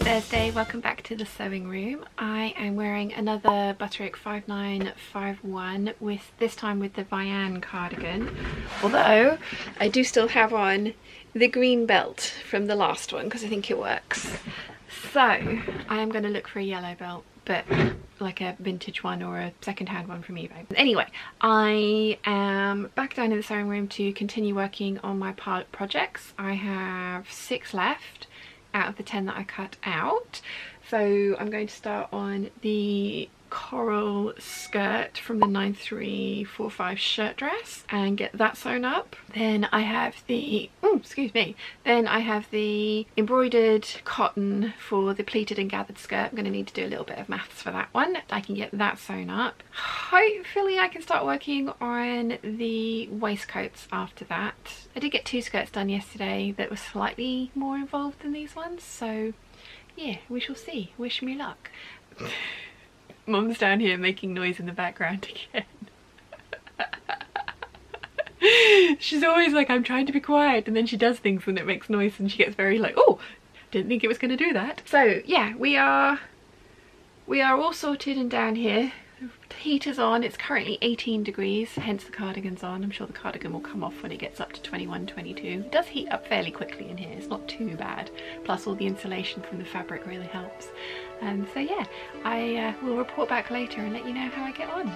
Thursday, welcome back to the sewing room. I am wearing another Butterick 5951 with this time with the Vian cardigan, although I do still have on the green belt from the last one because I think it works. So I am going to look for a yellow belt, but like a vintage one or a second-hand one from eBay. Anyway, I am back down in the sewing room to continue working on my projects. I have 6 left out of the 10 that I cut out. So I'm going to start on the coral skirt from the 9345 shirt dress and get that sewn up. Then I have the then I have the embroidered cotton for the pleated and gathered skirt. I'm going to need to do a little bit of maths for that one. I can get that sewn up. Hopefully I can start working on the waistcoats after that. I did get 2 skirts done yesterday that were slightly more involved than these ones, so yeah, we shall see. Wish me luck. Mum's down here making noise in the background again. She's always like, I'm trying to be quiet, and then she does things and it makes noise and she gets very like, oh, didn't think it was going to do that. So yeah, we are all sorted and down here. The heater's on. It's currently 18 degrees, hence the cardigan's on. I'm sure the cardigan will come off when it gets up to 21, 22. It does heat up fairly quickly in here. It's not too bad. Plus all the insulation from the fabric really helps. So yeah, I will report back later and let you know how I get on.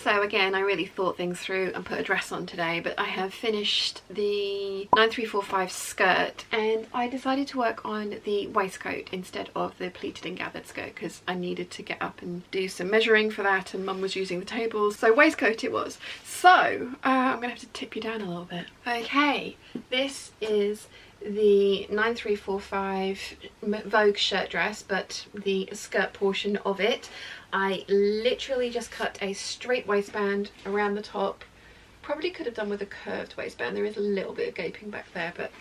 So again, I really thought things through and put a dress on today, but I have finished the 9345 skirt and I decided to work on the waistcoat instead of the pleated and gathered skirt because I needed to get up and do some measuring for that, and Mum was using the tables, so waistcoat it was. So I'm gonna have to tip you down a little bit. Okay, this is the 9345 Vogue shirt dress, but the skirt portion of it. I literally just cut a straight waistband around the top. Probably could have done with a curved waistband. There is a little bit of gaping back there, but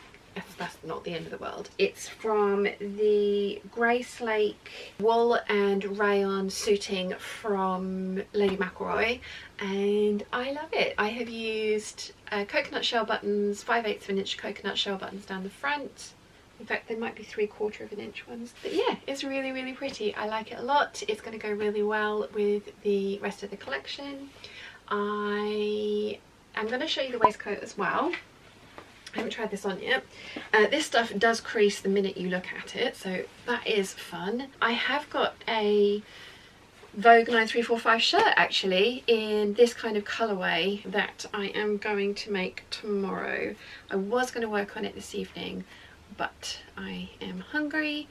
that's not the end of the world. It's from the grey slate wool and rayon suiting from Lady McElroy, and I love it. I have used coconut shell buttons, 5/8 of an inch coconut shell buttons down the front. In fact, they might be 3/4 of an inch ones. But yeah, it's really, really pretty. I like it a lot. It's going to go really well with the rest of the collection. I am going to show you the waistcoat as well. I haven't tried this on yet. This stuff does crease the minute you look at it, so that is fun. I have got a Vogue 9345 shirt actually in this kind of colourway that I am going to make tomorrow. I was going to work on it this evening, but I am hungry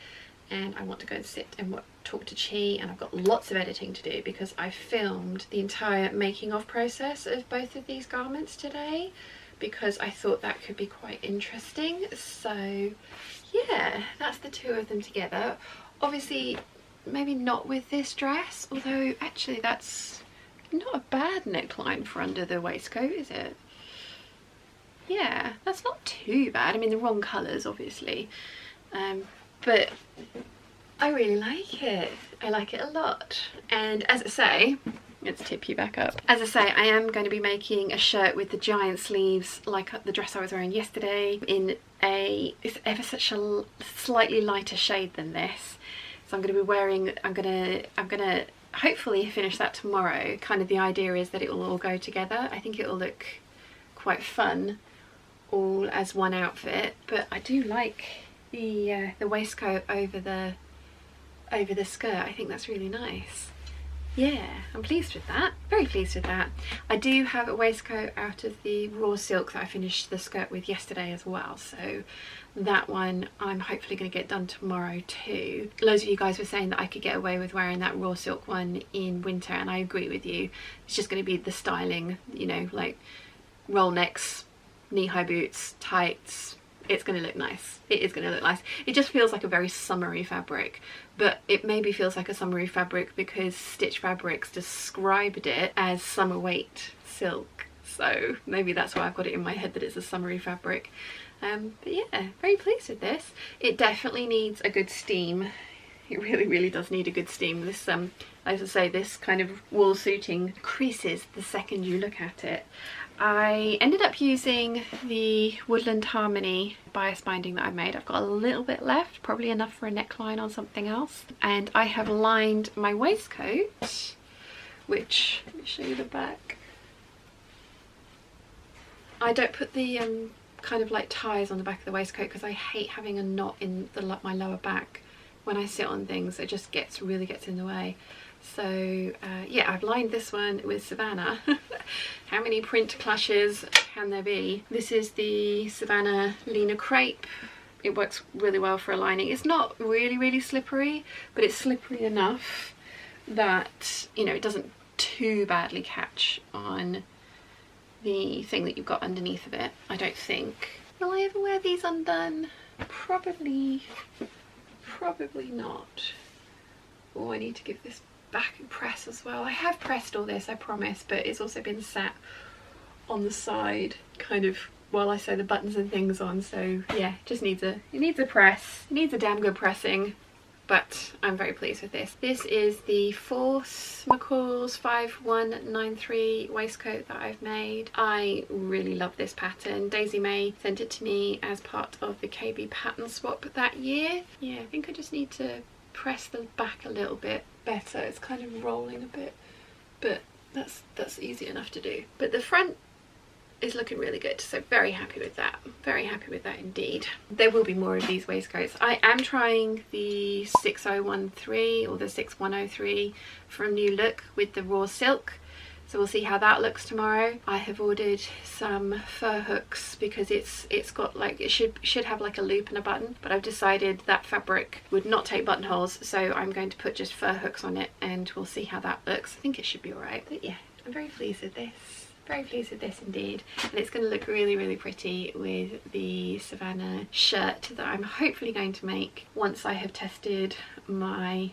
and I want to go and sit and talk to Chi, and I've got lots of editing to do because I filmed the entire making of process of both of these garments today because I thought that could be quite interesting. So yeah, that's the two of them together. Obviously maybe not with this dress, although actually that's not a bad neckline for under the waistcoat, is it? Yeah, that's not too bad. I mean, the wrong colours obviously, but I really like it. I like it a lot. And as I say, let's tip you back up. As I say, I am going to be making a shirt with the giant sleeves like the dress I was wearing yesterday in it's ever such a slightly lighter shade than this. So I'm going to be wearing, I'm gonna hopefully finish that tomorrow. Kind of the idea is that it will all go together. I think it will look quite fun all as one outfit, but I do like the waistcoat over the skirt. I think that's really nice. Yeah, I'm pleased with that, very pleased with that. I do have a waistcoat out of the raw silk that I finished the skirt with yesterday as well, so that one I'm hopefully going to get done tomorrow too. Loads of you guys were saying that I could get away with wearing that raw silk one in winter, and I agree with you. It's just going to be the styling, you know, like roll necks, knee-high boots, tights. It's going to look nice. It is going to look nice. It just feels like a very summery fabric, but it maybe feels like a summery fabric because Stitch Fabrics described it as summer weight silk, so maybe that's why I've got it in my head that it's a summery fabric. But yeah, very pleased with this. It definitely needs a good steam. It really, really does need a good steam. This as I say, this kind of wool suiting creases the second you look at it. I ended up using the Woodland Harmony bias binding that I made. I've got a little bit left, probably enough for a neckline on something else. And I have lined my waistcoat, which, let me show you the back. I don't put the kind of like ties on the back of the waistcoat because I hate having a knot in my lower back. When I sit on things, it just really gets in the way. So yeah, I've lined this one with Savannah. How many print clashes can there be? This is the Savannah Lena Crepe. It works really well for a lining. It's not really, really slippery, but it's slippery enough that, you know, it doesn't too badly catch on the thing that you've got underneath of it, I don't think. Will I ever wear these undone? Probably not. Oh, I need to give this back and press as well. I have pressed all this, I promise, but it's also been sat on the side kind of while I sew the buttons and things on, so yeah, it needs a press. It needs a damn good pressing, but I'm very pleased with this. This is the fourth McCalls 5193 waistcoat that I've made. I really love this pattern. Daisy May sent it to me as part of the KB pattern swap that year. Yeah, I think I just need to press the back a little bit better. It's kind of rolling a bit, but that's easy enough to do. But the front is looking really good, so very happy with that. Very happy with that indeed. There will be more of these waistcoats. I am trying the 6013 or the 6103 from New Look with the raw silk. So we'll see how that looks tomorrow. I have ordered some fur hooks because it's got like, it should have like a loop and a button, but I've decided that fabric would not take buttonholes, so I'm going to put just fur hooks on it and we'll see how that looks. I think it should be alright. But yeah, I'm very pleased with this. Very pleased with this indeed, and it's going to look really, really pretty with the Savannah shirt that I'm hopefully going to make once I have tested my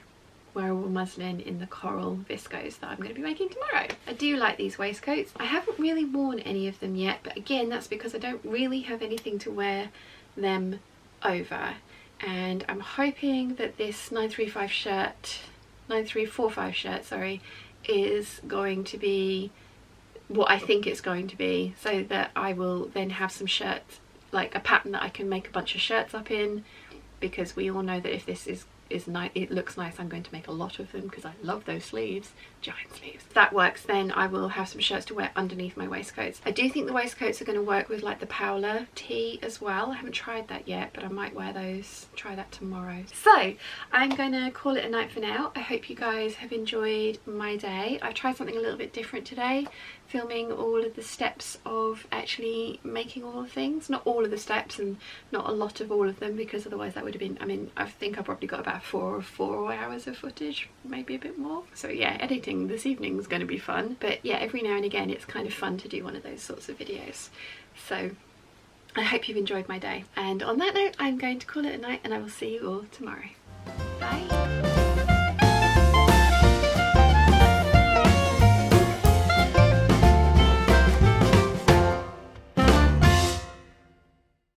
wearable muslin in the coral viscose that I'm going to be making tomorrow. I do like these waistcoats. I haven't really worn any of them yet, but again, that's because I don't really have anything to wear them over, and I'm hoping that this 9345 shirt, sorry, is going to be what I think it's going to be, so that I will then have some shirts, like a pattern that I can make a bunch of shirts up in, because we all know that if this is nice, it looks nice, I'm going to make a lot of them because I love those sleeves, giant sleeves. If that works, then I will have some shirts to wear underneath my waistcoats. I do think the waistcoats are going to work with like the Paola tee as well. I haven't tried that yet, but I might wear those, try that tomorrow. So I'm going to call it a night for now. I hope you guys have enjoyed my day. I've tried something a little bit different today, filming all of the steps of actually making all the things. Not all of the steps and not a lot of all of them, because otherwise that would have been, I mean, I think I probably got about 4 hours of footage, maybe a bit more. So yeah, editing this evening is going to be fun, but yeah, every now and again it's kind of fun to do one of those sorts of videos. So I hope you've enjoyed my day, and on that note I'm going to call it a night, and I will see you all tomorrow. Bye.